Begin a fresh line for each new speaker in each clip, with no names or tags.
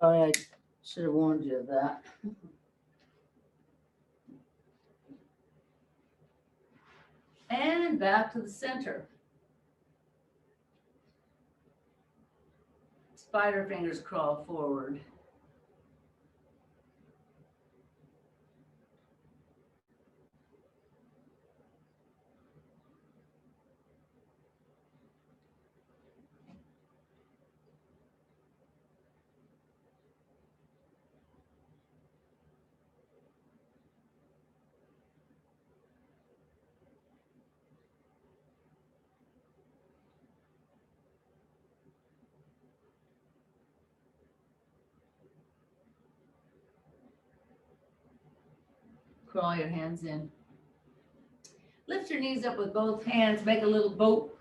I should have warned you of that. And back to the center. Spider fingers crawl forward. Crawl your hands in. Lift your knees up with both hands. Make a little boat.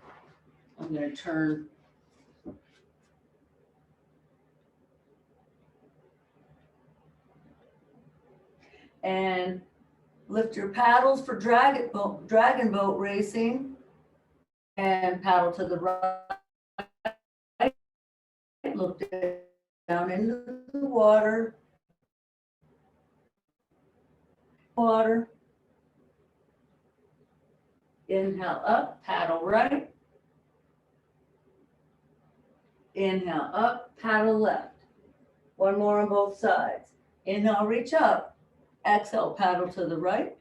I'm going to turn. And lift your paddles for dragon boat racing. And paddle to the right. Look down into the water. Water. Inhale up, paddle right. Inhale up, paddle left. One more on both sides. Inhale, reach up. Exhale, paddle to the right.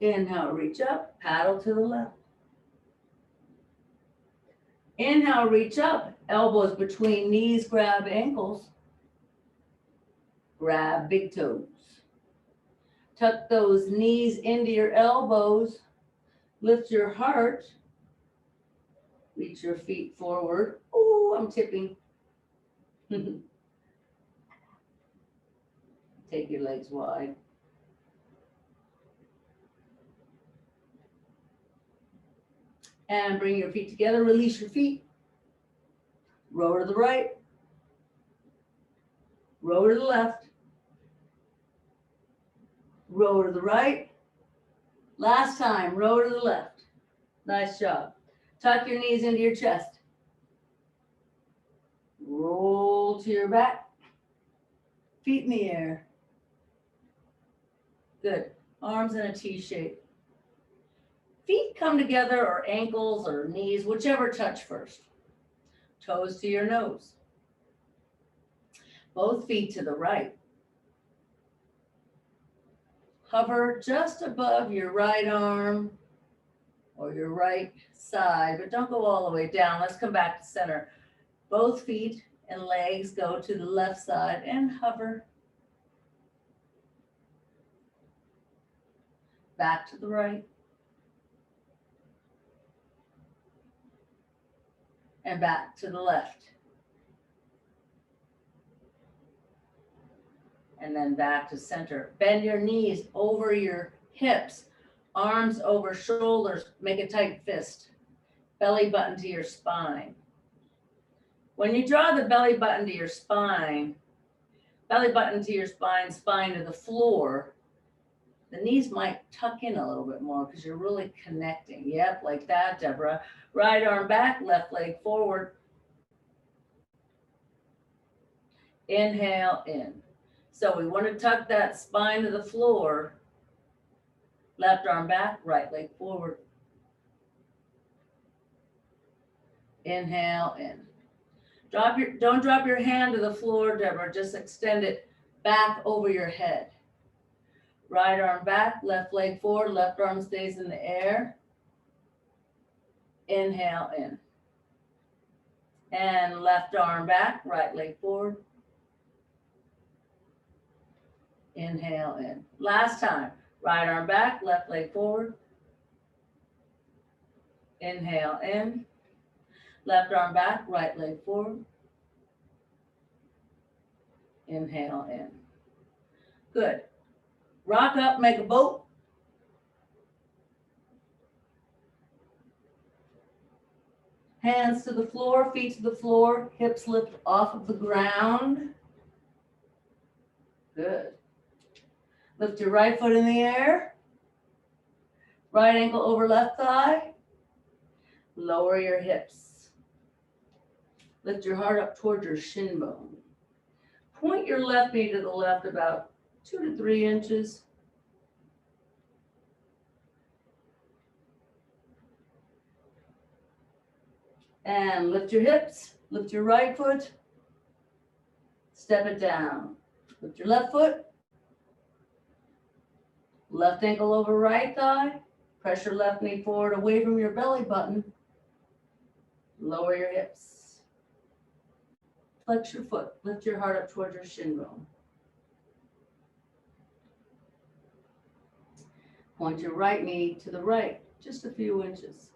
Inhale, reach up, paddle to the left. Inhale, reach up, elbows between knees, grab ankles. Grab big toes. Tuck those knees into your elbows. Lift your heart. Reach your feet forward. Oh, I'm tipping. Take your legs wide. And bring your feet together. Release your feet. Row to the right. Row to the left. Row to the right. Last time, row to the left. Nice job. Tuck your knees into your chest. Roll to your back. Feet in the air. Good. Arms in a T shape. Feet come together, or ankles or knees, whichever touch first. Toes to your nose. Both feet to the right. Hover just above your right arm or your right side, but don't go all the way down. Let's come back to center. Both feet and legs go to the left side and hover. Back to the right. And back to the left. And then back to center. Bend your knees over your hips, arms over shoulders, make a tight fist. Belly button to your spine. When you draw the belly button to your spine, spine to the floor, the knees might tuck in a little bit more because you're really connecting. Yep, like that, Deborah. Right arm back, left leg forward. Inhale in. So we want to tuck that spine to the floor. Left arm back, right leg forward. Inhale in. Don't drop your hand to the floor, Deborah. Just extend it back over your head. Right arm back, left leg forward, left arm stays in the air. Inhale in. And left arm back, right leg forward. Inhale in. Last time. Right arm back, left leg forward. Inhale in. Left arm back, right leg forward. Inhale in. Good. Rock up, make a boat. Hands to the floor, feet to the floor, hips lift off of the ground. Good. Lift your right foot in the air. Right ankle over left thigh. Lower your hips. Lift your heart up towards your shin bone. Point your left knee to the left about 2 to 3 inches. And lift your hips, lift your right foot, step it down. Lift your left foot, left ankle over right thigh, press your left knee forward away from your belly button, lower your hips. Flex your foot, lift your heart up towards your shin bone. Point your right knee to the right, just a few inches.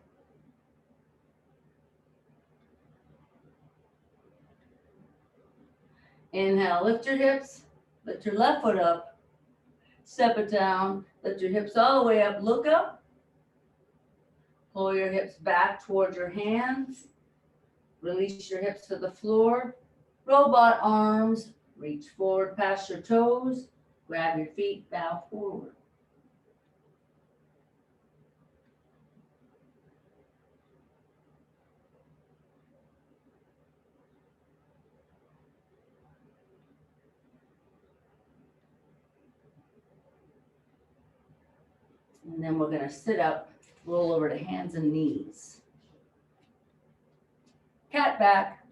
Inhale, lift your hips, lift your left foot up, step it down, lift your hips all the way up, look up, pull your hips back towards your hands, release your hips to the floor, robot arms, reach forward past your toes, grab your feet, bow forward. And then we're gonna sit up, roll over to hands and knees. Cat back,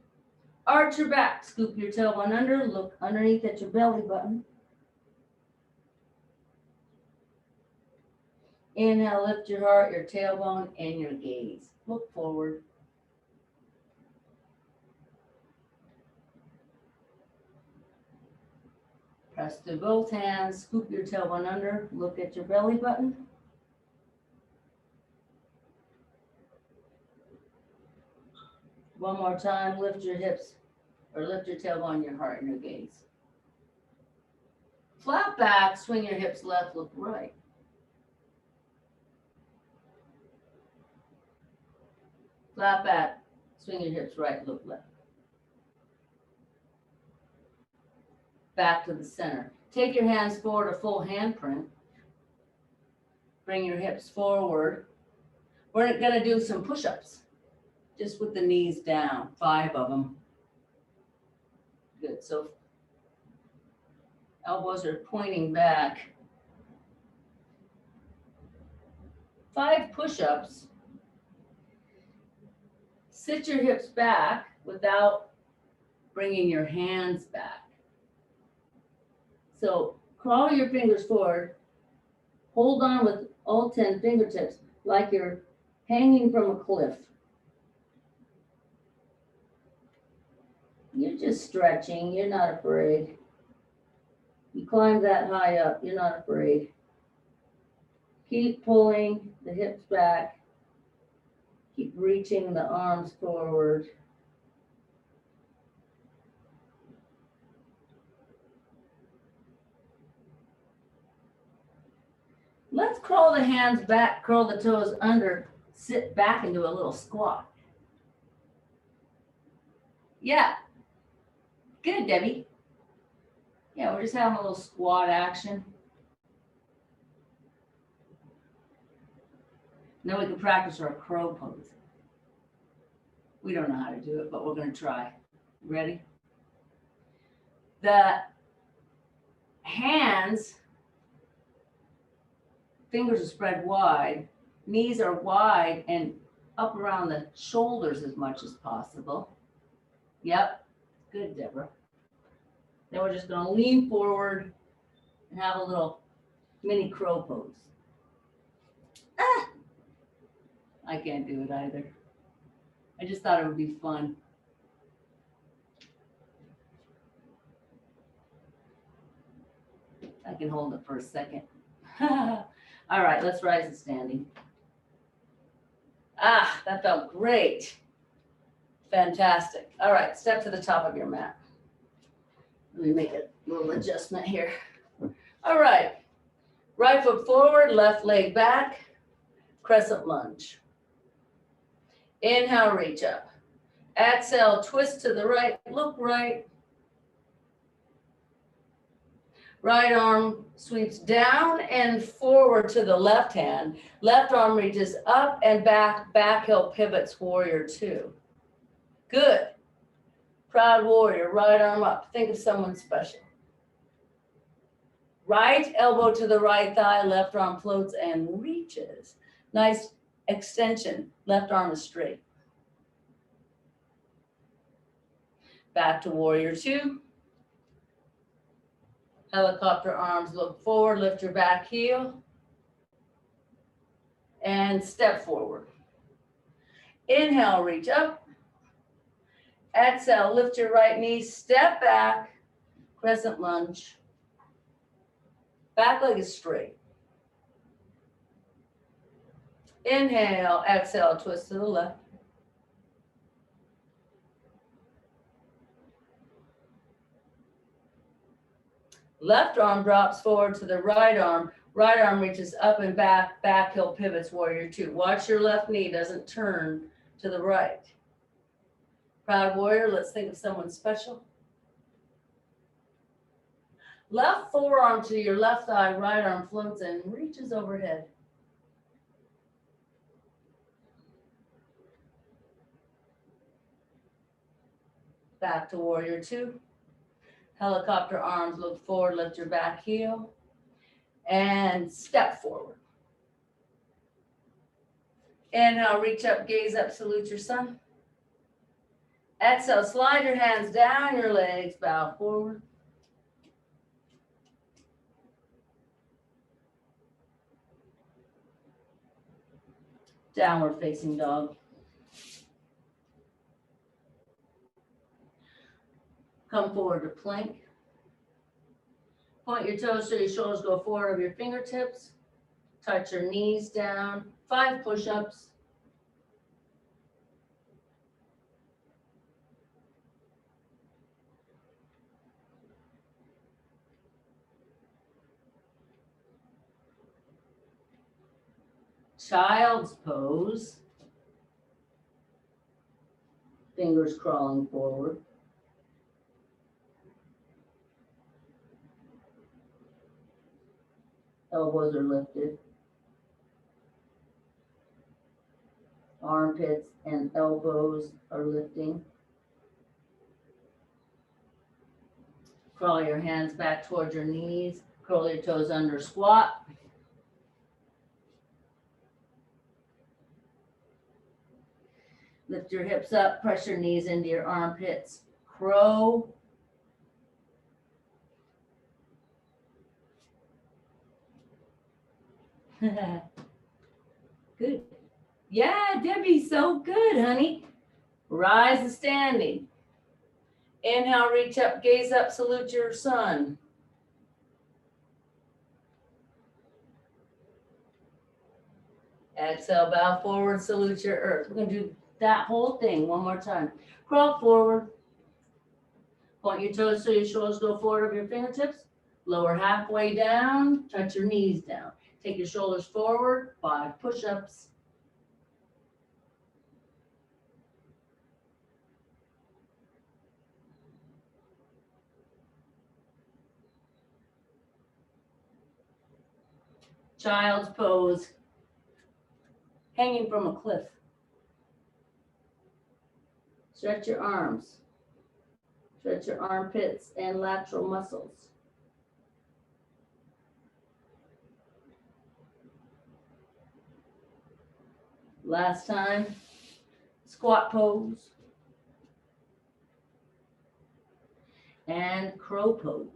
arch your back, scoop your tailbone under, look underneath at your belly button. Inhale, lift your heart, your tailbone, and your gaze. Look forward. Press through both hands, scoop your tailbone under, look at your belly button. One more time, lift your hips, or lift your tailbone, your heart, and your gaze. Flat back, swing your hips left, look right. Flat back, swing your hips right, look left. Back to the center. Take your hands forward, a full handprint. Bring your hips forward. We're gonna do some push-ups, just with the knees down, 5 of them. Good, so elbows are pointing back. 5 push-ups. Sit your hips back without bringing your hands back. So crawl your fingers forward, hold on with all 10 fingertips like you're hanging from a cliff. You're just stretching, you're not afraid. You climb that high up, you're not afraid. Keep pulling the hips back. Keep reaching the arms forward. Let's crawl the hands back, curl the toes under, sit back and do a little squat. Yeah. Good, Debbie. Yeah, we're just having a little squat action. Then we can practice our crow pose. We don't know how to do it, but we're going to try. Ready? The hands, fingers are spread wide, knees are wide and up around the shoulders as much as possible. Yep. Good, Deborah. Then we're just going to lean forward and have a little mini crow pose. Ah! I can't do it either. I just thought it would be fun. I can hold it for a second. All right, let's rise to standing. Ah, that felt great. Fantastic. All right, step to the top of your mat. Let me make a little adjustment here. All right, right foot forward, left leg back, crescent lunge. Inhale, reach up. Exhale, twist to the right, look right. Right arm sweeps down and forward to the left hand. Left arm reaches up and back, back heel pivots, warrior 2. Good. Proud warrior, right arm up. Think of someone special. Right elbow to the right thigh, left arm floats and reaches. Nice extension, left arm is straight. Back to warrior two. Helicopter arms look forward, lift your back heel. And step forward. Inhale, reach up. Exhale, lift your right knee, step back, crescent lunge. Back leg is straight. Inhale, exhale, twist to the left. Left arm drops forward to the right arm reaches up and back, back heel pivots, warrior two. Watch your left knee doesn't turn to the right. Proud warrior, let's think of someone special. Left forearm to your left thigh, right arm floats and reaches overhead. Back to warrior two. Helicopter arms look forward, lift your back heel. And step forward. Inhale, reach up, gaze up, salute your sun. Exhale, slide your hands down your legs, bow forward. Downward facing dog. Come forward to plank. Point your toes so your shoulders go forward of your fingertips. Touch your knees down. 5 push-ups. Child's pose. Fingers crawling forward. Elbows are lifted. Armpits and elbows are lifting. Crawl your hands back towards your knees. Curl your toes under squat. Lift your hips up, press your knees into your armpits. Crow. Good. Yeah, Debbie, so good, honey. Rise to standing. Inhale, reach up, gaze up, salute your sun. Exhale, bow forward, salute your earth. We're going to do that whole thing one more time. Crawl forward. Point your toes so your shoulders go forward of your fingertips. Lower halfway down, touch your knees down. Take your shoulders forward, 5 push-ups. Child's pose, hanging from a cliff. Stretch your arms. Stretch your armpits and lateral muscles. Last time, squat pose and crow pose.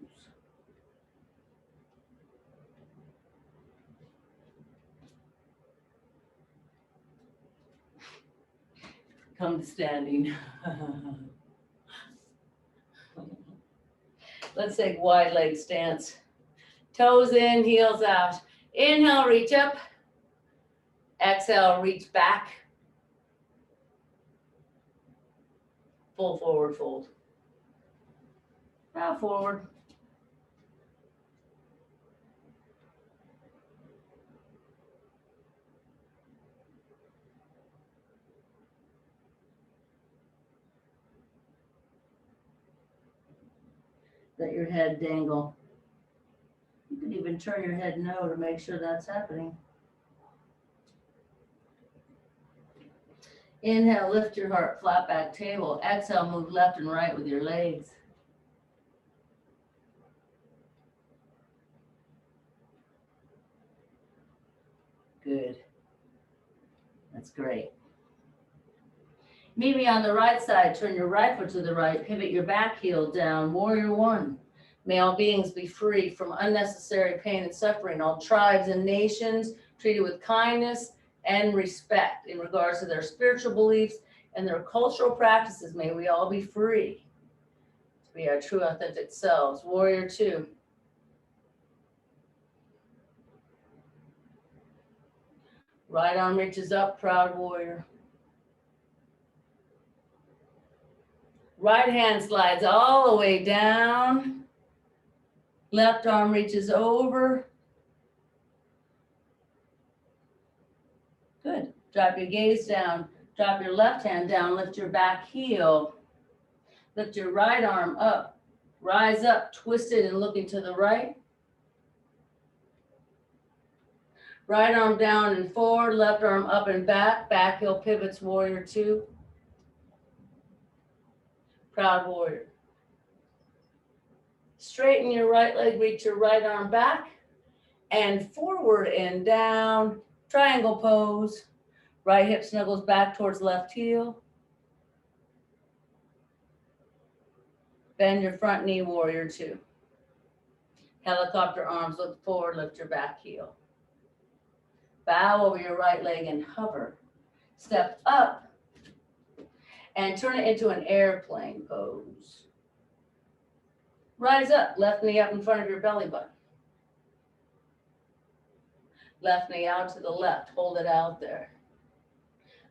Come to standing. Let's take wide leg stance. Toes in, heels out. Inhale, reach up. Exhale, reach back. Full forward fold. Bow forward. Let your head dangle. You can even turn your head no to make sure that's happening. Inhale, lift your heart, flat back table. Exhale, move left and right with your legs. Good. That's great. Meet me on the right side. Turn your right foot to the right. Pivot your back heel down. Warrior one. May all beings be free from unnecessary pain and suffering. All tribes and nations treated with kindness and respect in regards to their spiritual beliefs and their cultural practices. May we all be free to be our true authentic selves. Warrior two. Right arm reaches up, proud warrior. Right hand slides all the way down. Left arm reaches over. Good. Drop your gaze down. Drop your left hand down. Lift your back heel. Lift your right arm up. Rise up, twisted and looking to the right. Right arm down and forward. Left arm up and back. Back heel pivots, warrior two. Proud warrior. Straighten your right leg, reach your right arm back and forward and down. Triangle pose. Right hip snuggles back towards left heel. Bend your front knee, warrior two. Helicopter arms, look forward, lift your back heel. Bow over your right leg and hover. Step up and turn it into an airplane pose. Rise up, left knee up in front of your belly button. Left knee out to the left, hold it out there.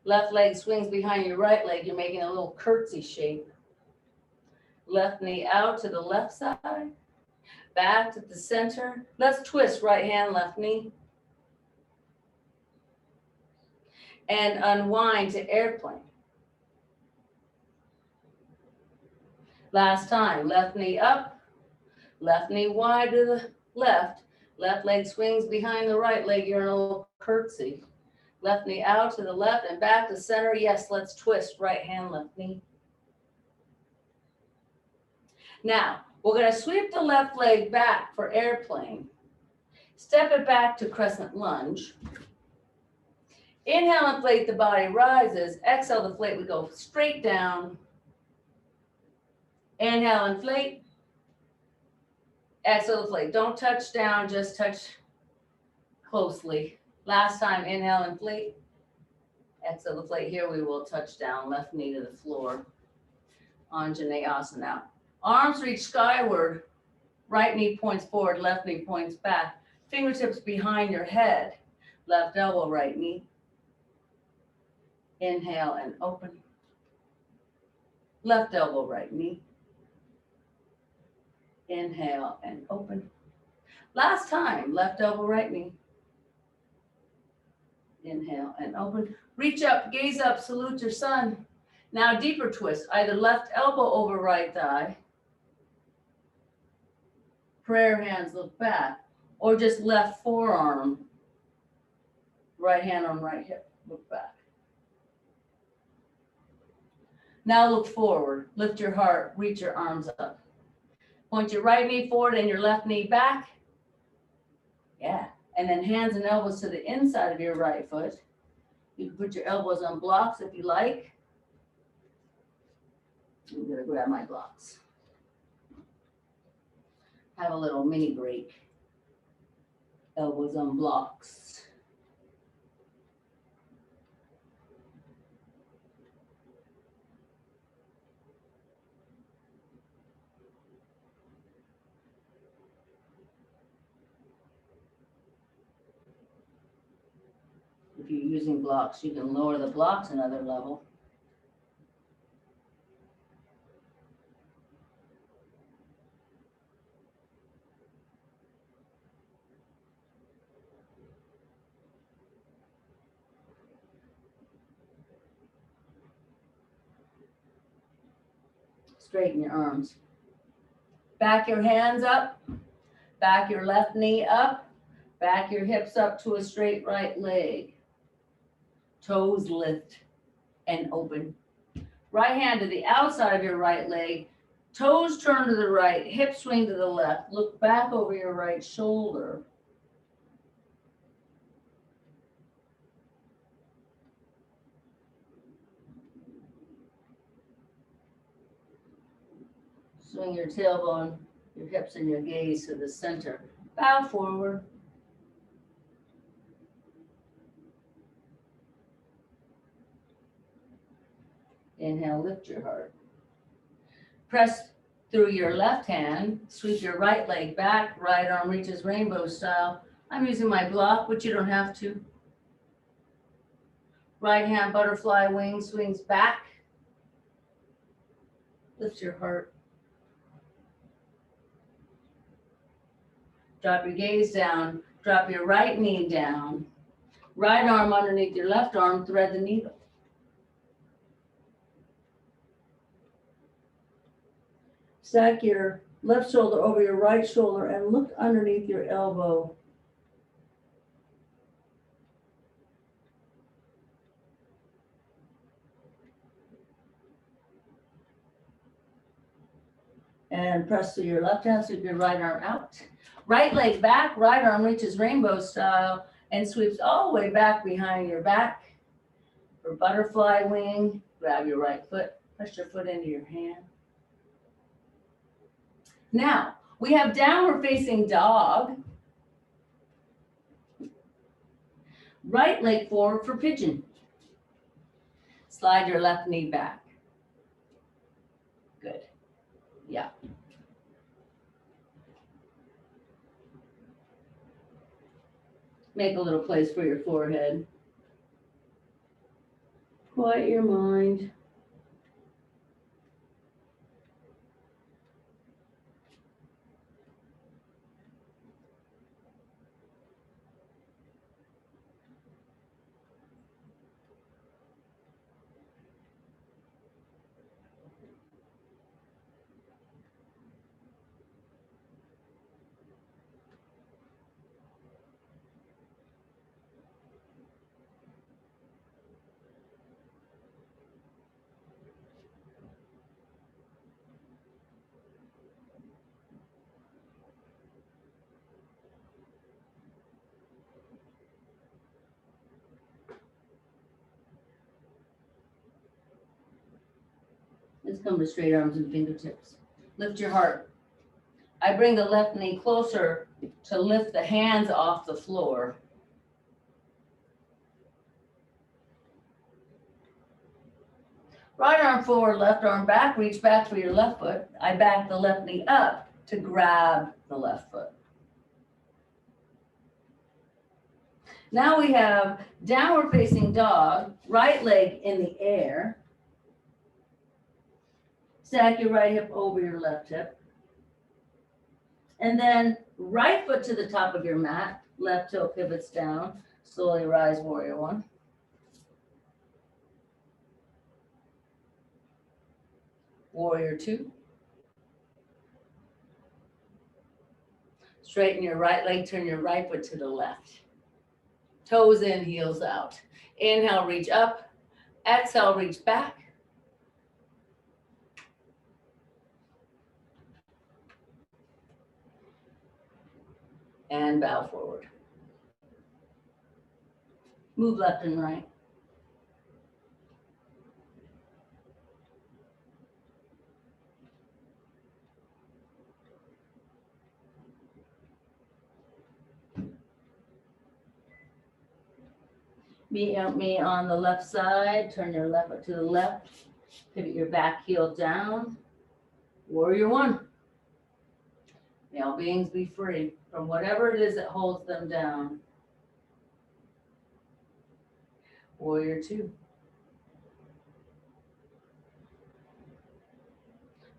Left leg swings behind your right leg, you're making a little curtsy shape. Left knee out to the left side, back to the center. Let's twist right hand, left knee. And unwind to airplane. Last time, left knee up, left knee wide to the left. Left leg swings behind the right leg, you're in a little curtsy. Left knee out to the left and back to center. Yes, let's twist right hand, left knee. Now, we're going to sweep the left leg back for airplane. Step it back to crescent lunge. Inhale, inflate the body, rises. Exhale, deflate, we go straight down. Inhale, inflate. Exhale, deflate. Don't touch down, just touch closely. Last time, inhale, inflate. Exhale, deflate. Here we will touch down, left knee to the floor. Anjaneyasana. Arms reach skyward. Right knee points forward, left knee points back. Fingertips behind your head. Left elbow, right knee. Inhale and open. Left elbow, right knee. Inhale and open. Last time, left elbow, right knee. Inhale and open. Reach up, gaze up, salute your sun. Now deeper twist, either left elbow over right thigh. Prayer hands look back, or just left forearm. Right hand on right hip, look back. Now look forward, lift your heart, reach your arms up. Point your right knee forward and your left knee back. Yeah, and then hands and elbows to the inside of your right foot. You can put your elbows on blocks if you like. I'm gonna grab my blocks. Have a little mini break. Elbows on blocks. If you're using blocks, you can lower the blocks another level. Straighten your arms. Back your hands up. Back your left knee up. Back your hips up to a straight right leg. Toes lift and open. Right hand to the outside of your right leg, toes turn to the right, hip swing to the left, look back over your right shoulder. Swing your tailbone, your hips and your gaze to the center. Bow forward. Inhale, lift your heart. Press through your left hand, sweep your right leg back, right arm reaches rainbow style. I'm using my block, but you don't have to. Right hand butterfly wing swings back. Lift your heart. Drop your gaze down. Drop your right knee down. Right arm underneath your left arm, thread the needle. Stack your left shoulder over your right shoulder and look underneath your elbow. And press through your left hand, sweep your right arm out. Right leg back, right arm reaches rainbow style and sweeps all the way back behind your back. For butterfly wing, grab your right foot, press your foot into your hand. Now, we have downward facing dog. Right leg forward for pigeon. Slide your left knee back. Good. Yeah. Make a little place for your forehead. Quiet your mind. Let's come to straight arms and fingertips. Lift your heart. I bring the left knee closer to lift the hands off the floor. Right arm forward, left arm back, reach back for your left foot. I back the left knee up to grab the left foot. Now we have downward facing dog, right leg in the air. Stack your right hip over your left hip. And then right foot to the top of your mat, left toe pivots down. Slowly rise, warrior one. Warrior two. Straighten your right leg, turn your right foot to the left. Toes in, heels out. Inhale, reach up. Exhale, reach back. And bow forward. Move left and right. Meet me on the left side. Turn your left foot to the left. Pivot your back heel down. Warrior one. May all beings be free from whatever it is that holds them down. Warrior two.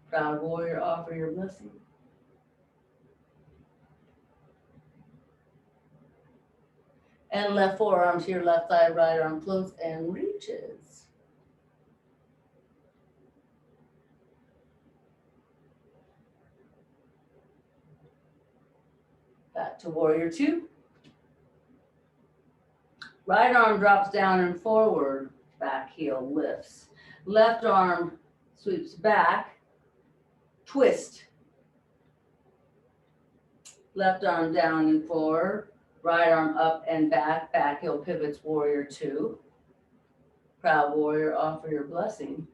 Proud warrior, offer your blessing. And left forearm to your left thigh, right arm floats and reaches. Back to warrior two. Right arm drops down and forward, back back heel lifts. Left arm sweeps back, twist. Left arm down and forward, right arm up and back, back heel pivots, warrior two. Proud warrior, offer your blessing.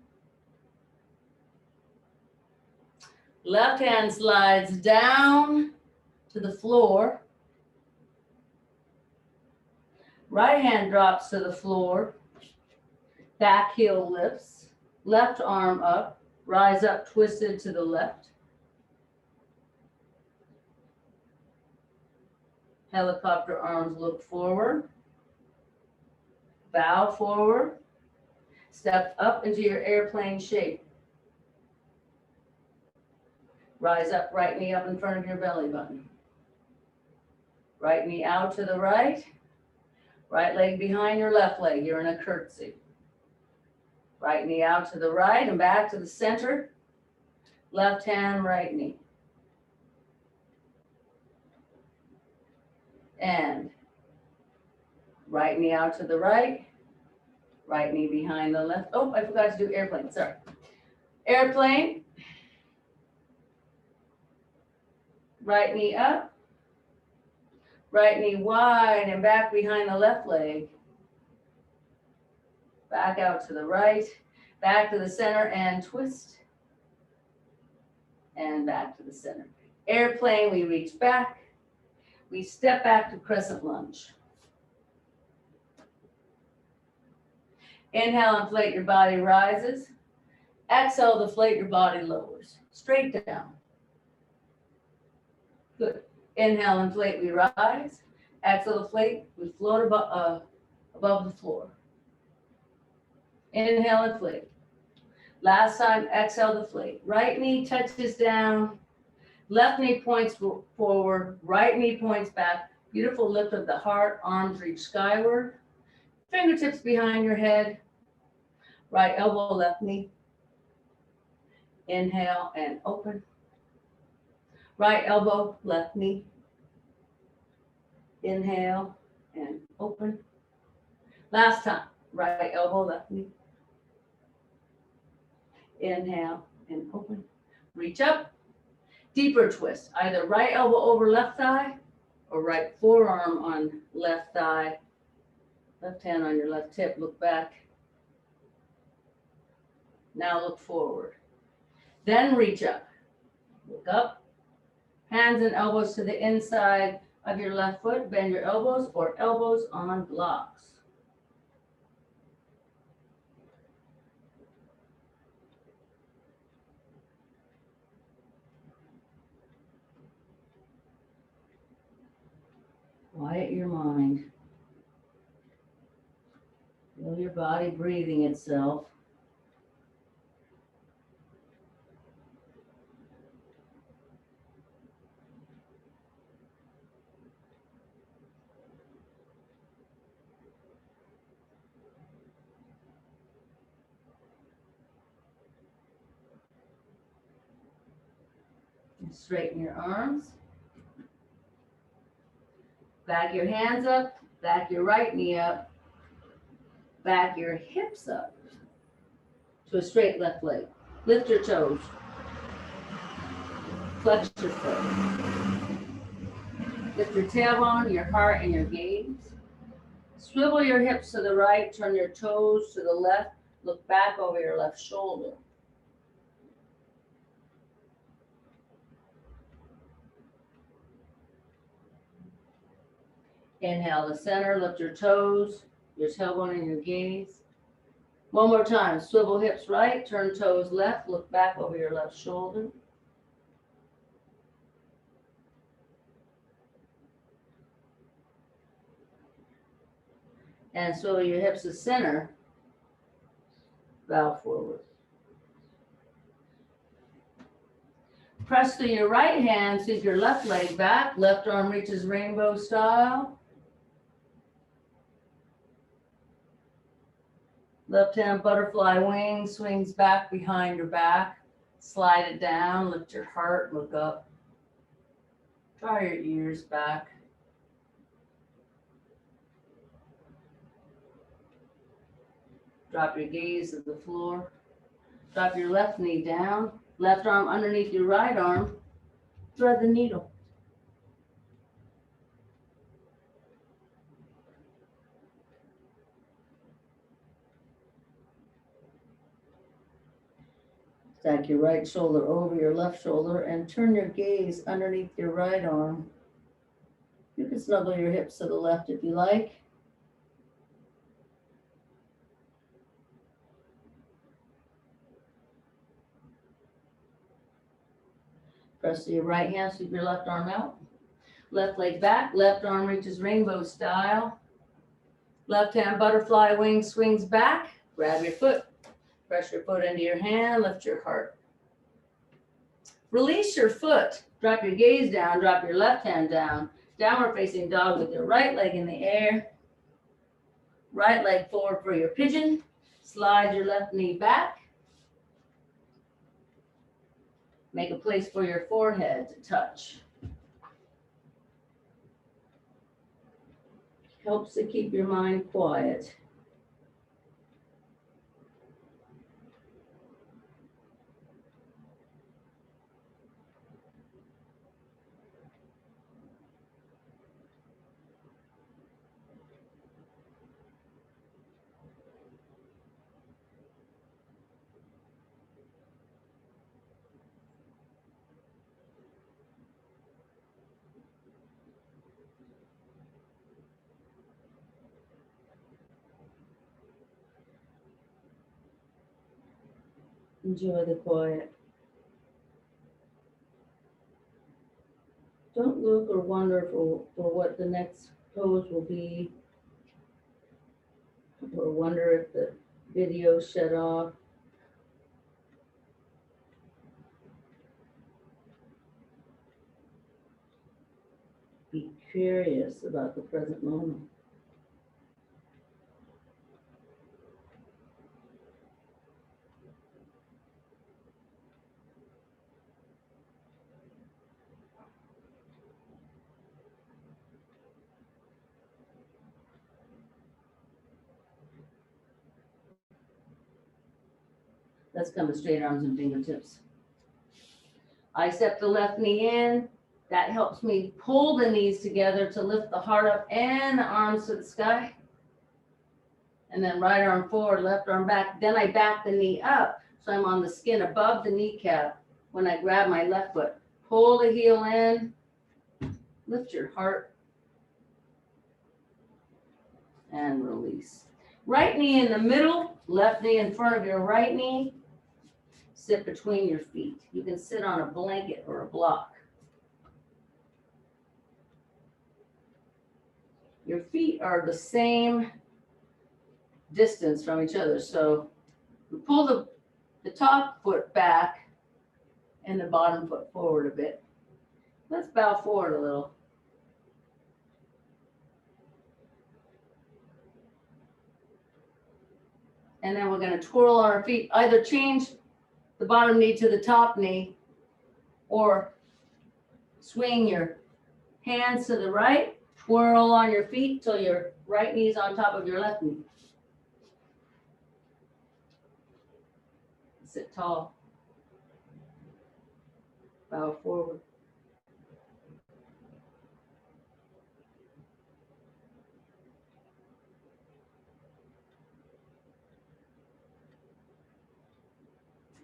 Left hand slides down to the floor. Right hand drops to the floor. Back heel lifts. Left arm up. Rise up, twisted to the left. Helicopter arms look forward. Bow forward. Step up into your airplane shape. Rise up, right knee up in front of your belly button. Right knee out to the right. Right leg behind your left leg. You're in a curtsy. Right knee out to the right and back to the center. Left hand, right knee. And right knee out to the right. Right knee behind the left. Oh, I forgot to do airplane. Sorry. Airplane. Right knee up. Right knee wide and back behind the left leg. Back out to the right. Back to the center and twist. And back to the center. Airplane, we reach back. We step back to crescent lunge. Inhale, inflate your body rises. Exhale, deflate your body lowers. Straight down. Good. Inhale, inflate, we rise. Exhale, deflate, we float above the floor. Inhale, inflate. Last time, exhale, deflate. Right knee touches down. Left knee points forward. Right knee points back. Beautiful lift of the heart. Arms reach skyward. Fingertips behind your head. Right elbow, left knee. Inhale and open. Right elbow, left knee. Inhale and open. Last time, right elbow, left knee. Inhale and open. Reach up. Deeper twist. Either right elbow over left thigh or right forearm on left thigh. Left hand on your left hip. Look back. Now look forward. Then reach up. Look up. Hands and elbows to the inside of your left foot. Bend your elbows or elbows on blocks. Quiet your mind. Feel your body breathing itself. Straighten your arms. Back your hands up. Back your right knee up. Back your hips up to a straight left leg. Lift your toes. Flex your foot. Lift your tailbone, your heart, and your gaze. Swivel your hips to the right. Turn your toes to the left. Look back over your left shoulder. Inhale to center, lift your toes, your tailbone and your gaze. One more time, swivel hips right, turn toes left, look back over your left shoulder. And swivel your hips to center, bow forward. Press through your right hand, sweep your left leg back, left arm reaches rainbow style. Left hand butterfly wing swings back behind your back. Slide it down, lift your heart, look up. Draw your ears back. Drop your gaze to the floor. Drop your left knee down. Left arm underneath your right arm. Thread the needle. Stack your right shoulder over your left shoulder and turn your gaze underneath your right arm. You can snuggle your hips to the left if you like. Press your right hand, sweep your left arm out. Left leg back, left arm reaches rainbow style. Left hand butterfly wing swings back. Grab your foot. Press your foot into your hand, lift your heart. Release your foot. Drop your gaze down, drop your left hand down. Downward facing dog with your right leg in the air. Right leg forward for your pigeon. Slide your left knee back. Make a place for your forehead to touch. Helps to keep your mind quiet. Enjoy the quiet. Don't look or wonder for what the next pose will be, or wonder if the video shut off. Be curious about the present moment. Let's come to straight arms and fingertips. I step the left knee in. That helps me pull the knees together to lift the heart up and the arms to the sky. And then right arm forward, left arm back. Then I back the knee up, so I'm on the skin above the kneecap when I grab my left foot. Pull the heel in, lift your heart, and release. Right knee in the middle, left knee in front of your right knee. Sit between your feet. You can sit on a blanket or a block. Your feet are the same distance from each other. So we pull the top foot back and the bottom foot forward a bit. Let's bow forward a little. And then we're going to twirl on our feet. Either change the bottom knee to the top knee or swing your hands to the right, twirl on your feet till your right knee is on top of your left knee. Sit tall. Bow forward.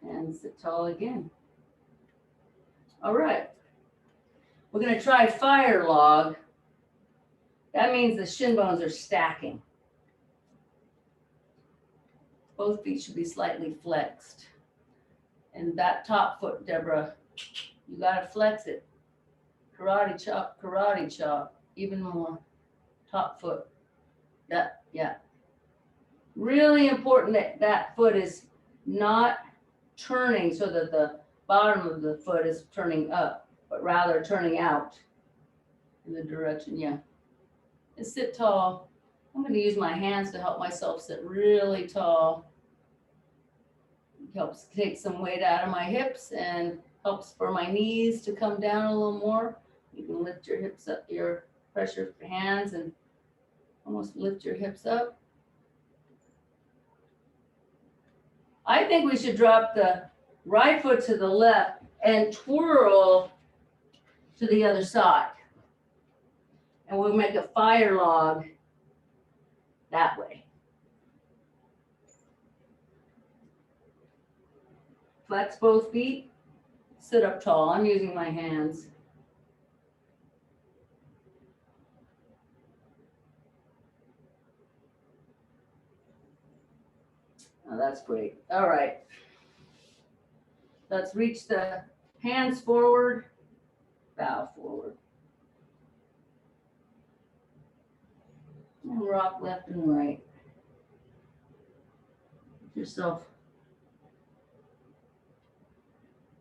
And sit tall again. All right. We're going to try fire log. That means the shin bones are stacking. Both feet should be slightly flexed. And that top foot, Deborah, you got to flex it. Karate chop, even more. Top foot. Yeah. Really important that that foot is not turning so that the bottom of the foot is turning up, but rather turning out in the direction, yeah. And sit tall. I'm going to use my hands to help myself sit really tall. It helps take some weight out of my hips and helps for my knees to come down a little more. You can lift your hips up, press your hands and almost lift your hips up. I think we should drop the right foot to the left and twirl to the other side. And we'll make a fire log that way. Flex both feet, sit up tall. I'm using my hands. Oh, that's great. All right. Let's reach the hands forward, bow forward. And rock left and right. Let yourself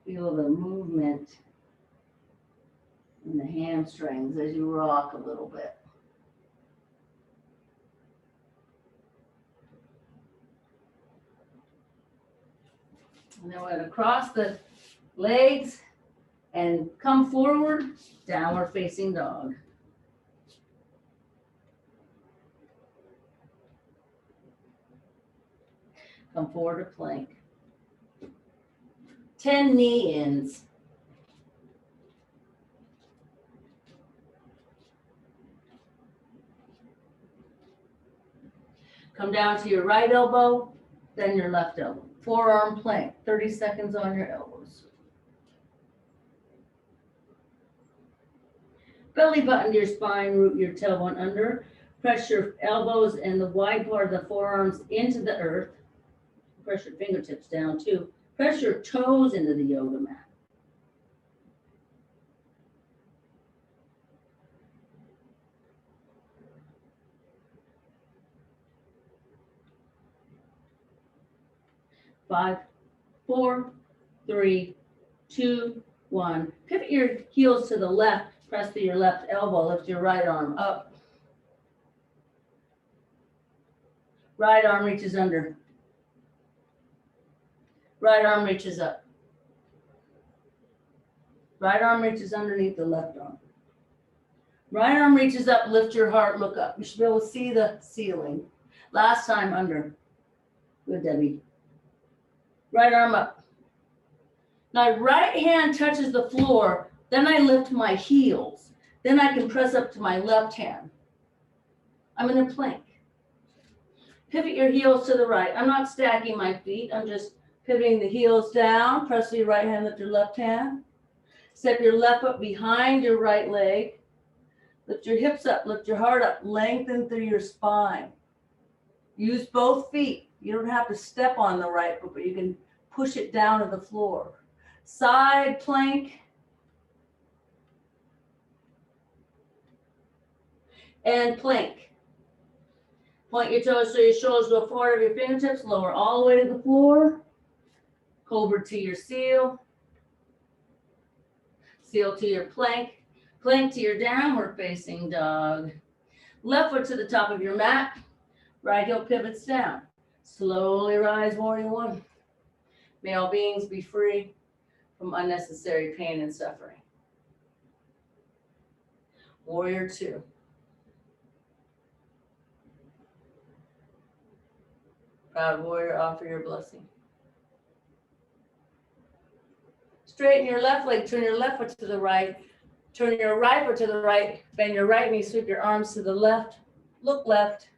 feel the movement in the hamstrings as you rock a little bit. And then we're going to cross the legs and come forward, downward facing dog. Come forward to plank. 10 knee ins. Come down to your right elbow, then your left elbow. Forearm plank, 30 seconds on your elbows. Belly button to your spine, root your tailbone under. Press your elbows and the wide part of the forearms into the earth. Press your fingertips down too. Press your toes into the yoga mat. Five, 4, 3, 2, 1. Pivot your heels to the left. Press to your left elbow. Lift your right arm up. Right arm reaches under. Right arm reaches up. Right arm reaches underneath the left arm. Right arm reaches up, lift your heart, look up. You should be able to see the ceiling. Last time under. Good, Debbie. Right arm up. My right hand touches the floor, then I lift my heels. Then I can press up to my left hand. I'm in a plank. Pivot your heels to the right. I'm not stacking my feet. I'm just pivoting the heels down. Press your right hand, lift your left hand. Step your left foot behind your right leg. Lift your hips up, lift your heart up, lengthen through your spine. Use both feet. You don't have to step on the right foot, but you can push it down to the floor. Side plank. And plank. Point your toes so your shoulders go forward of your fingertips, lower all the way to the floor. Cobra to your seal. Seal to your plank. Plank to your downward facing dog. Left foot to the top of your mat. Right heel pivots down. Slowly rise, warrior one. May all beings be free from unnecessary pain and suffering. Warrior two. Proud warrior, offer your blessing. Straighten your left leg, turn your left foot to the right. Turn your right foot to the right. Bend your right knee, sweep your arms to the left. Look left.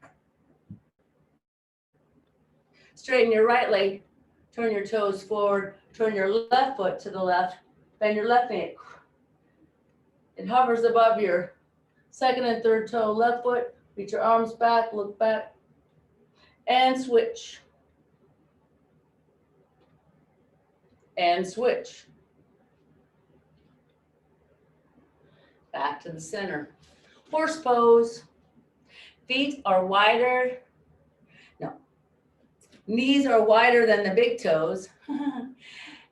Straighten your right leg. Turn your toes forward. Turn your left foot to the left. Bend your left knee. It hovers above your second and third toe. Left foot. Reach your arms back. Look back. And switch. And switch. Back to the center. Horse pose. Feet are wider. No. Knees are wider than the big toes.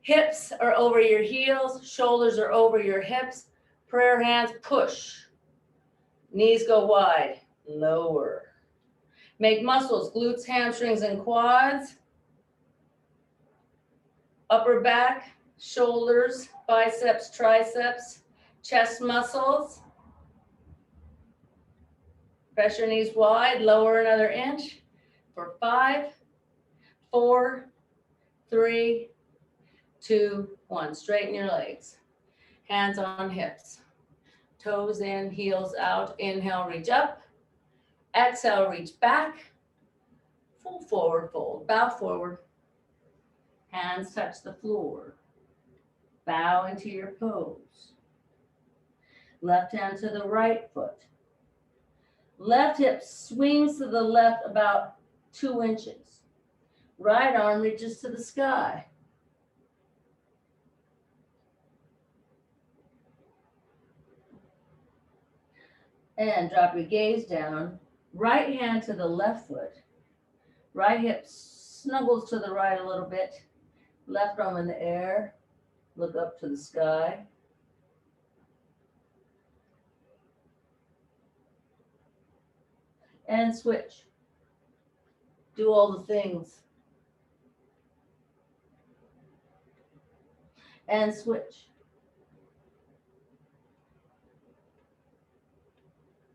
Hips are over your heels. Shoulders are over your hips. Prayer hands push. Knees go wide. Lower. Make muscles, glutes, hamstrings, and quads. Upper back, shoulders, biceps, triceps, chest muscles. Press your knees wide, lower another inch for 5, 4, 3, 2, 1. Straighten your legs. Hands on hips. Toes in, heels out. Inhale, reach up. Exhale, reach back. Full forward fold. Bow forward. Hands touch the floor. Bow into your pose. Left hand to the right foot. Left hip swings to the left about 2 inches. Right arm reaches to the sky. And drop your gaze down. Right hand to the left foot. Right hip snuggles to the right a little bit. Left arm in the air. Look up to the sky. And switch. Do all the things. And switch.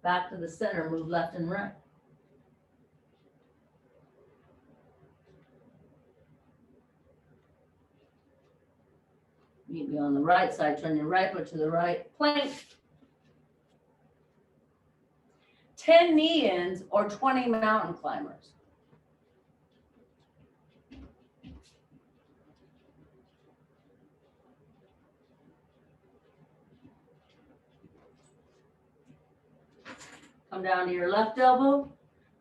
Back to the center, move left and right. You be on the right side, turn your right foot to the right, plank. 10 knee-ins or 20 mountain climbers. Come down to your left elbow,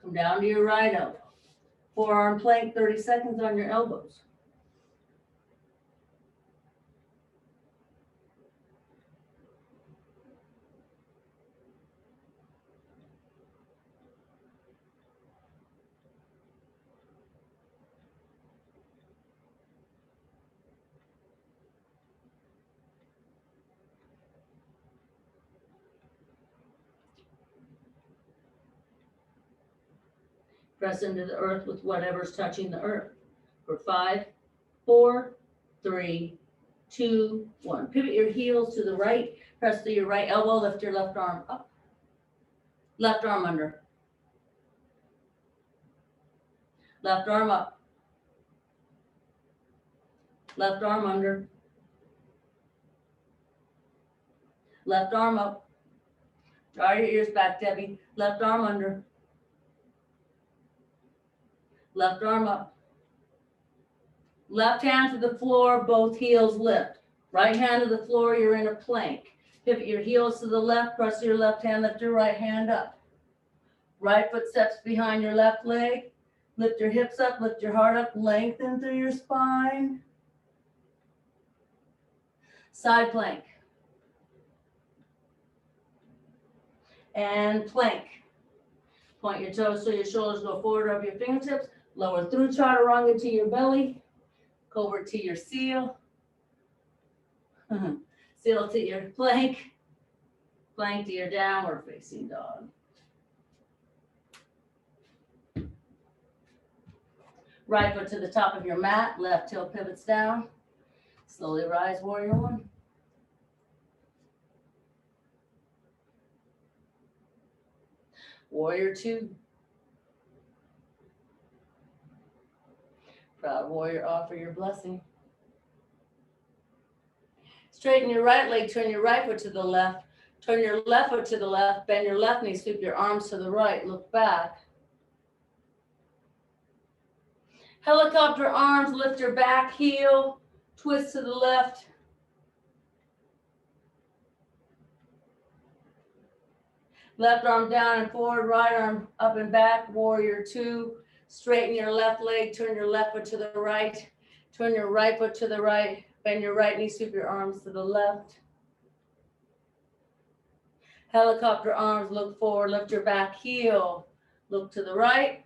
come down to your right elbow. Forearm plank, 30 seconds on your elbows. Press into the earth with whatever's touching the earth. For 5, 4, 3, 2, 1. Pivot your heels to the right. Press to your right elbow. Lift your left arm up. Left arm under. Left arm up. Left arm under. Left arm up. Draw your ears back, Debbie. Left arm under. Left arm up. Left hand to the floor, both heels lift. Right hand to the floor, you're in a plank. Pivot your heels to the left, press your left hand, lift your right hand up. Right foot steps behind your left leg. Lift your hips up, lift your heart up, lengthen through your spine. Side plank. And plank. Point your toes so your shoulders go forward over your fingertips. Lower through chaturanga to your belly. Cobra to your seal. Seal to your plank. Plank to your downward facing dog. Right foot to the top of your mat. Left heel pivots down. Slowly rise, warrior one. Warrior two. Proud warrior, offer your blessing. Straighten your right leg, turn your right foot to the left. Turn your left foot to the left, bend your left knee, sweep your arms to the right, look back. Helicopter arms, lift your back heel, twist to the left. Left arm down and forward, right arm up and back, warrior two. Straighten your left leg, turn your left foot to the right. Turn your right foot to the right, bend your right knee, sweep your arms to the left. Helicopter arms, look forward, lift your back heel, look to the right.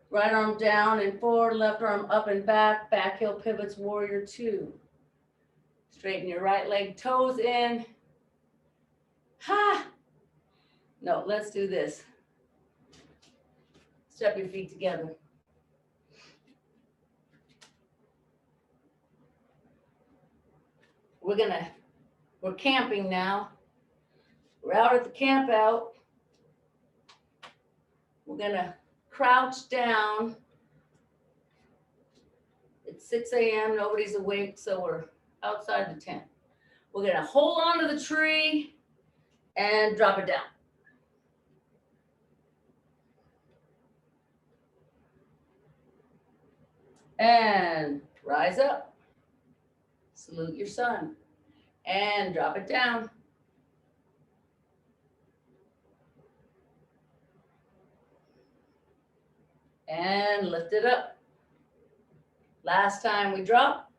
Right arm down and forward, left arm up and back, back heel pivots, warrior two. Straighten your right leg, toes in. Ha! No, let's do this. Step your feet together. We're camping now. We're out at the camp out. We're gonna crouch down. It's 6 a.m., nobody's awake, so we're outside the tent. We're gonna hold on to the tree and drop it down. And rise up. Salute your sun. And drop it down. And lift it up. Last time we drop.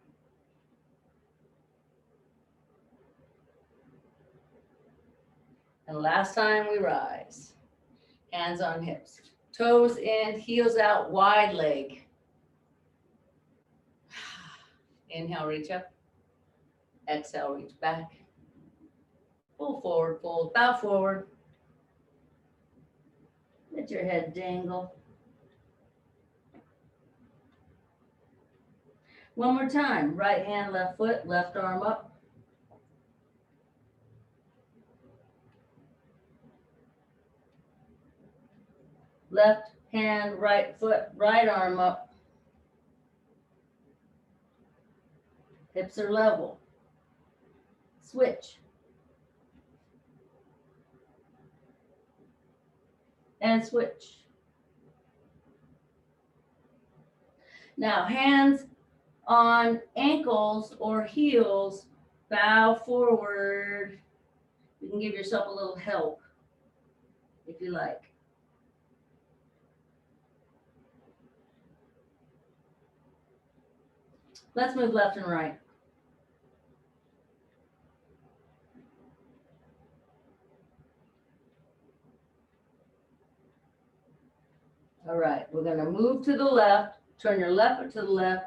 And last time we rise. Hands on hips. Toes in, heels out, wide leg. Inhale, reach up. Exhale, reach back. Pull forward, fold, bow forward. Let your head dangle. One more time. Right hand, left foot, left arm up. Left hand, right foot, right arm up. Hips are level. Switch. And switch. Now, hands on ankles or heels, bow forward. You can give yourself a little help if you like. Let's move left and right. All right, we're going to move to the left. Turn your left foot to the left.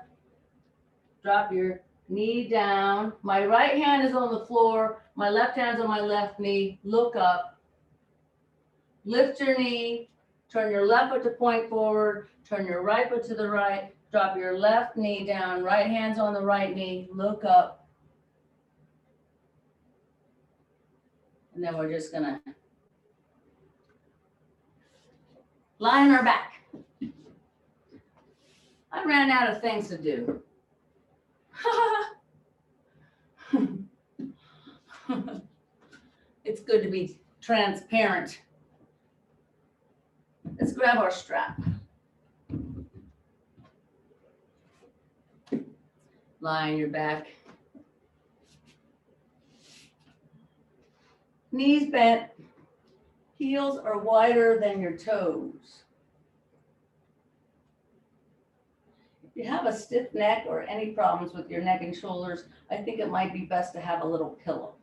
Drop your knee down. My right hand is on the floor. My left hand's on my left knee. Look up. Lift your knee. Turn your left foot to point forward. Turn your right foot to the right. Drop your left knee down. Right hand's on the right knee. Look up. And then we're just going to lie on our back. I ran out of things to do. It's good to be transparent. Let's grab our strap. Lie on your back. Knees bent. Heels are wider than your toes. If you have a stiff neck or any problems with your neck and shoulders, I think it might be best to have a little pillow.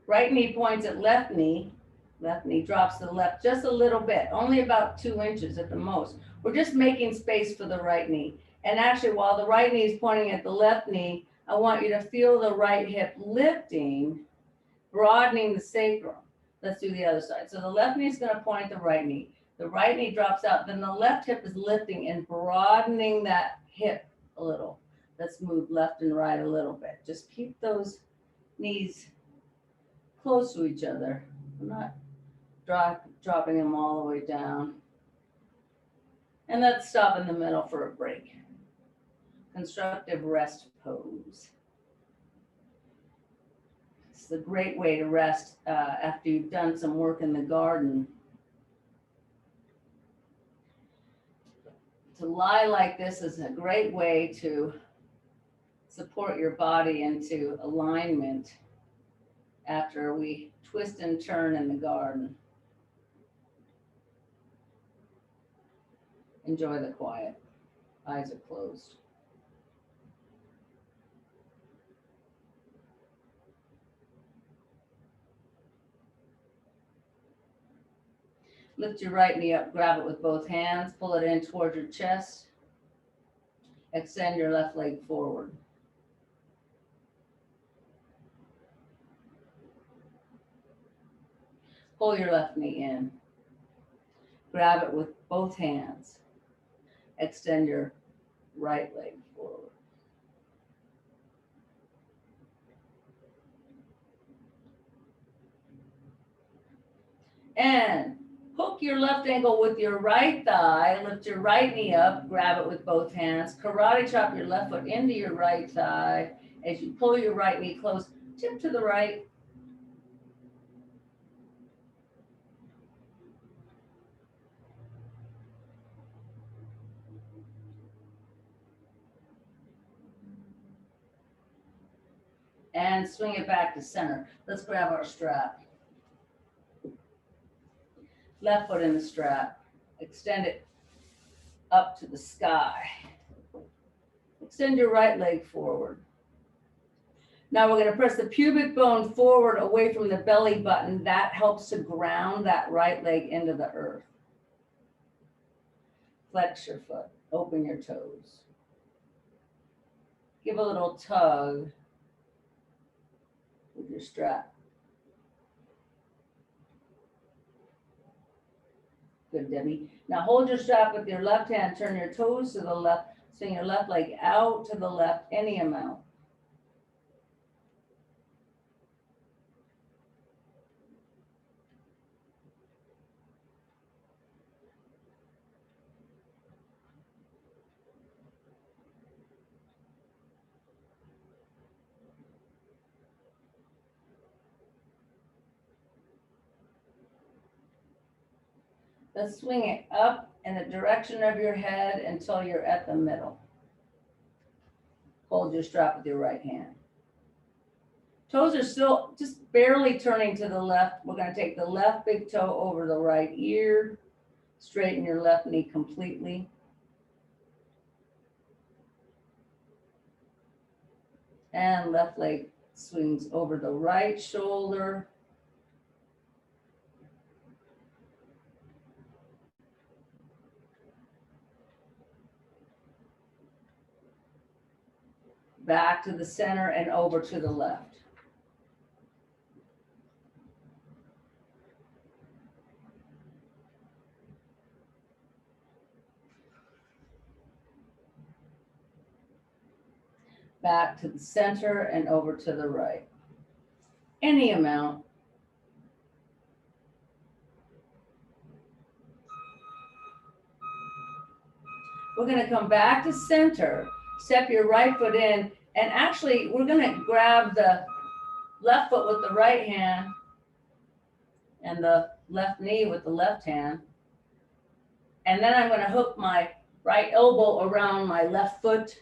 Right knee points at left knee. Left knee drops to the left just a little bit, only about 2 inches at the most. We're just making space for the right knee. And actually, while the right knee is pointing at the left knee, I want you to feel the right hip lifting, broadening the sacrum. Let's do the other side. So the left knee is going to point at the right knee. The right knee drops out, then the left hip is lifting and broadening that hip a little. Let's move left and right a little bit. Just keep those knees close to each other. I'm not dropping them all the way down. And let's stop in the middle for a break. Constructive rest pose. It's a great way to rest after you've done some work in the garden. To lie like this is a great way to support your body into alignment after we twist and turn in the garden. Enjoy the quiet. Eyes are closed. Lift your right knee up, grab it with both hands, pull it in towards your chest. Extend your left leg forward. Pull your left knee in. Grab it with both hands. Extend your right leg forward. And hook your left ankle with your right thigh, lift your right knee up, grab it with both hands, karate chop your left foot into your right thigh. As you pull your right knee close, tip to the right. And swing it back to center. Let's grab our strap. Left foot in the strap. Extend it up to the sky. Extend your right leg forward. Now we're going to press the pubic bone forward away from the belly button. That helps to ground that right leg into the earth. Flex your foot. Open your toes. Give a little tug with your strap. Good, Debbie. Now hold your strap with your left hand. Turn your toes to the left. Swing your left leg out to the left any amount. Let's swing it up in the direction of your head until you're at the middle. Hold your strap with your right hand. Toes are still just barely turning to the left. We're going to take the left big toe over the right ear. Straighten your left knee completely. And left leg swings over the right shoulder. Back to the center and over to the left. Back to the center and over to the right. Any amount. We're going to come back to center, step your right foot in, and actually we're going to grab the left foot with the right hand and the left knee with the left hand. And then I'm going to hook my right elbow around my left foot.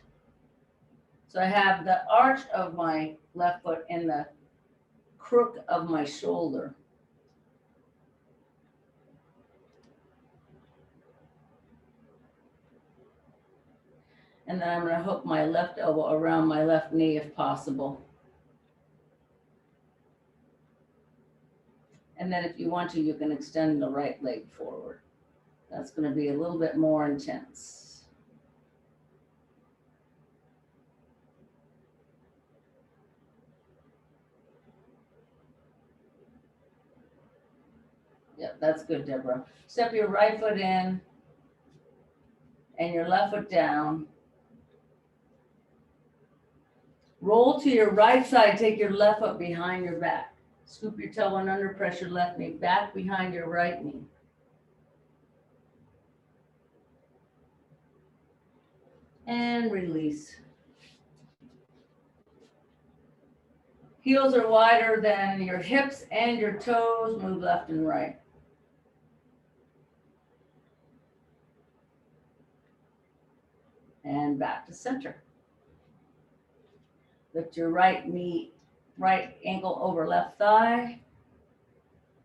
So I have the arch of my left foot in the crook of my shoulder. And then I'm going to hook my left elbow around my left knee if possible. And then if you want to, you can extend the right leg forward. That's going to be a little bit more intense. Yep, that's good, Deborah. Step your right foot in and your left foot down. Roll to your right side, take your left foot behind your back. Scoop your tailbone under, press your left knee back behind your right knee. And release. Heels are wider than your hips and your toes. Move left and right. And back to center. Lift your right knee, right ankle over left thigh.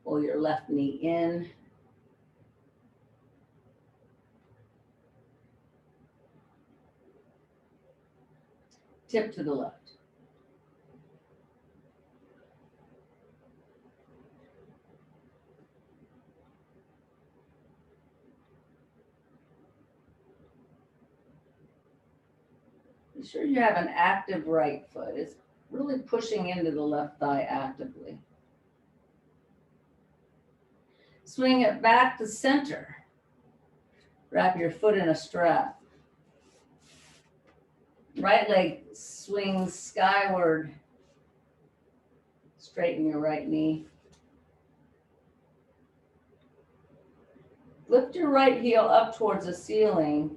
Pull your left knee in. Tip to the left. Be sure you have an active right foot. It's really pushing into the left thigh actively. Swing it back to center. Wrap your foot in a strap. Right leg swings skyward. Straighten your right knee. Lift your right heel up towards the ceiling.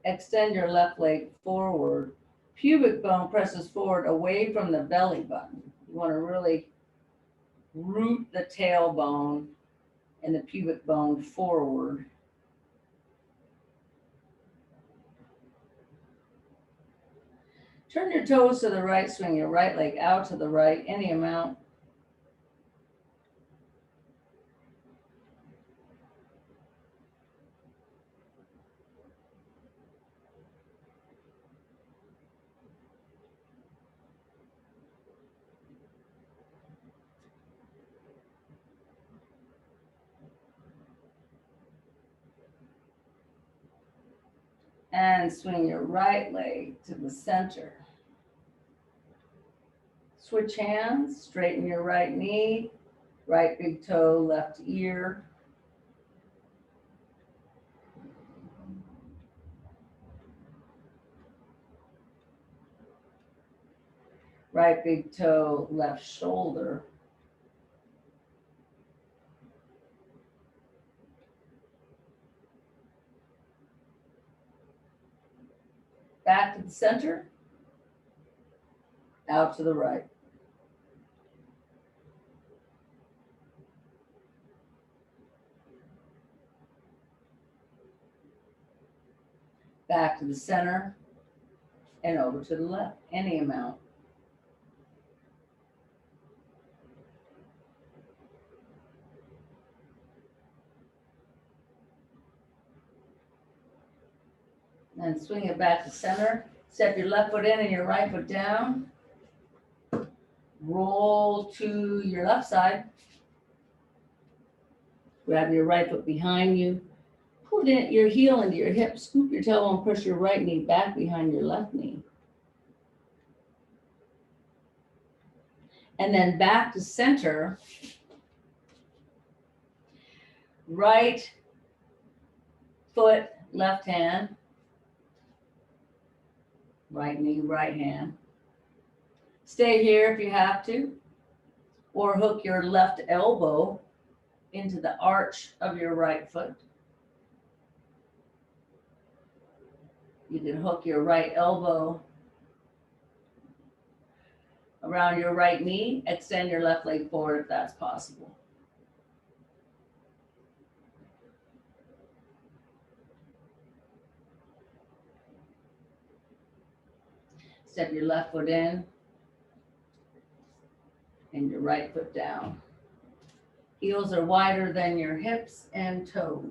Extend your left leg forward. Pubic bone presses forward away from the belly button. You want to really root the tailbone and the pubic bone forward. Turn your toes to the right, swing your right leg out to the right, any amount. And swing your right leg to the center. Switch hands, straighten your right knee, right big toe, left ear. Right big toe, left shoulder. Back to the center, out to the right. Back to the center and over to the left, any amount. And swing it back to center. Step your left foot in and your right foot down. Roll to your left side. Grab your right foot behind you. Put your heel into your hip. Scoop your tailbone, push your right knee back behind your left knee. And then back to center. Right foot, left hand. Right knee, right hand. Stay here if you have to, or hook your left elbow into the arch of your right foot. You can hook your right elbow around your right knee, extend your left leg forward if that's possible. Step your left foot in and your right foot down. Heels are wider than your hips and toes.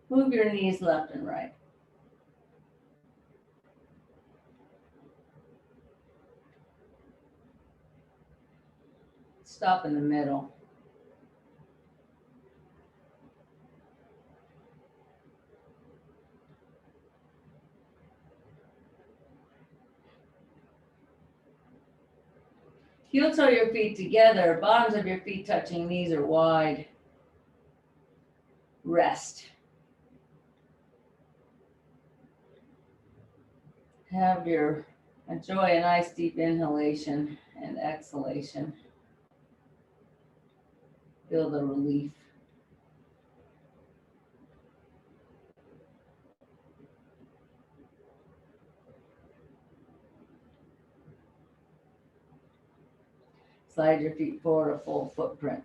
Move your knees left and right. Stop in the middle. Heel toe your feet together, bottoms of your feet touching, knees are wide. Rest. Enjoy a nice deep inhalation and exhalation. Feel the relief. Slide your feet forward a full footprint.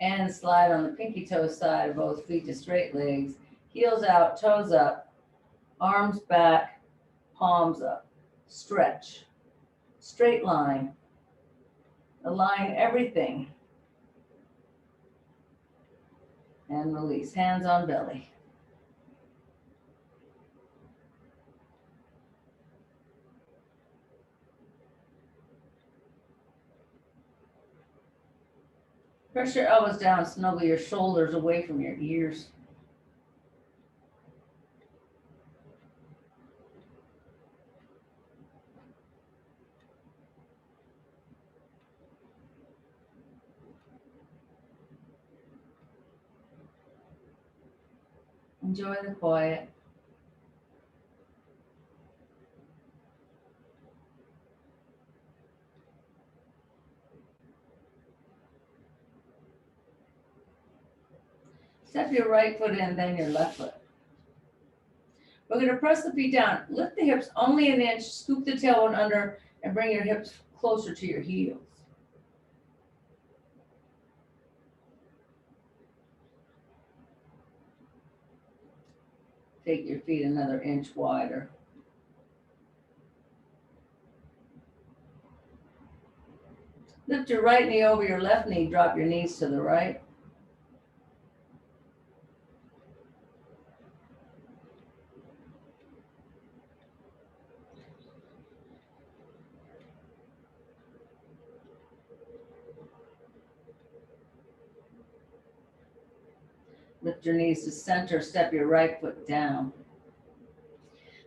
And slide on the pinky toe side of both feet to straight legs. Heels out, toes up, arms back, palms up. Stretch. Straight line. Align everything. And release. Hands on belly. Press your elbows down, snuggle your shoulders away from your ears. Enjoy the quiet. Step your right foot in, then your left foot. We're going to press the feet down. Lift the hips only an inch, scoop the tailbone under, and bring your hips closer to your heels. Take your feet another inch wider. Lift your right knee over your left knee, drop your knees to the right. Lift your knees to center, step your right foot down.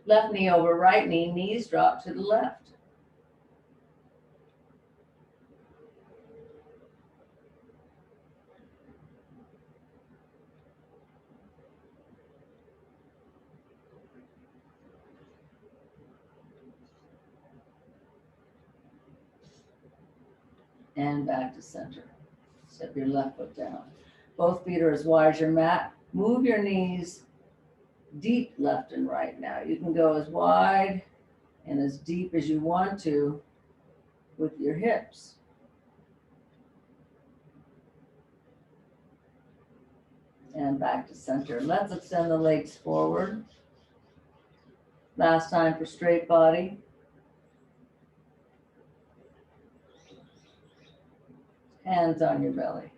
Left knee over right knee, knees drop to the left. And back to center. Step your left foot down. Both feet are as wide as your mat. Move your knees deep left and right now. You can go as wide and as deep as you want to with your hips. And back to center. Let's extend the legs forward. Last time for straight body. Hands on your belly.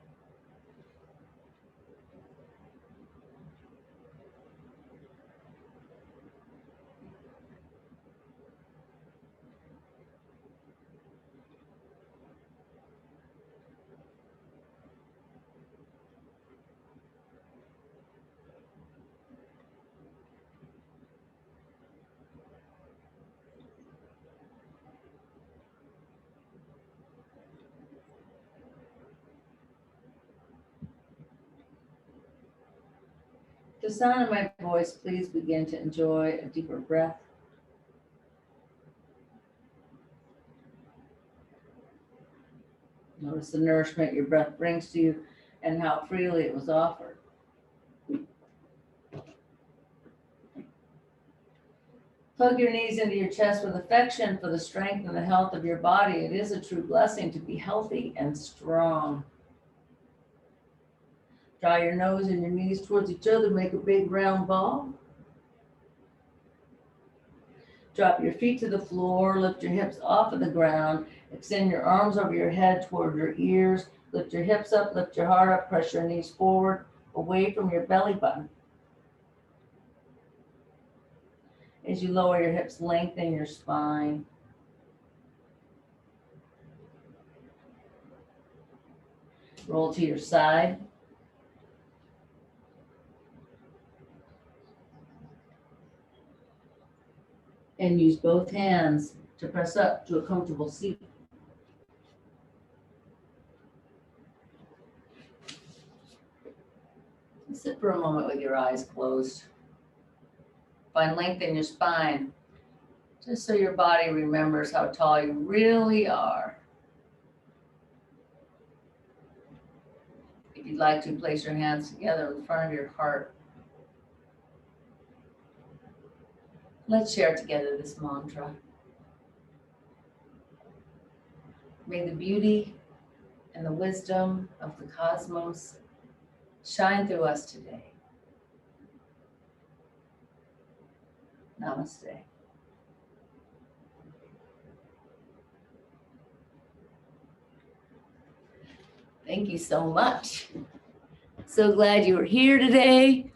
The sound of my voice, please begin to enjoy a deeper breath. Notice the nourishment your breath brings to you and how freely it was offered. Plug your knees into your chest with affection for the strength and the health of your body. It is a true blessing to be healthy and strong. Draw your nose and your knees towards each other. Make a big round ball. Drop your feet to the floor. Lift your hips off of the ground. Extend your arms over your head toward your ears. Lift your hips up. Lift your heart up. Press your knees forward, away from your belly button. As you lower your hips, lengthen your spine. Roll to your side. And use both hands to press up to a comfortable seat. Sit for a moment with your eyes closed. Find length in your spine, just so your body remembers how tall you really are. If you'd like to, place your hands together in front of your heart. Let's share together this mantra. May the beauty and the wisdom of the cosmos shine through us today. Namaste. Thank you so much. So glad you were here today.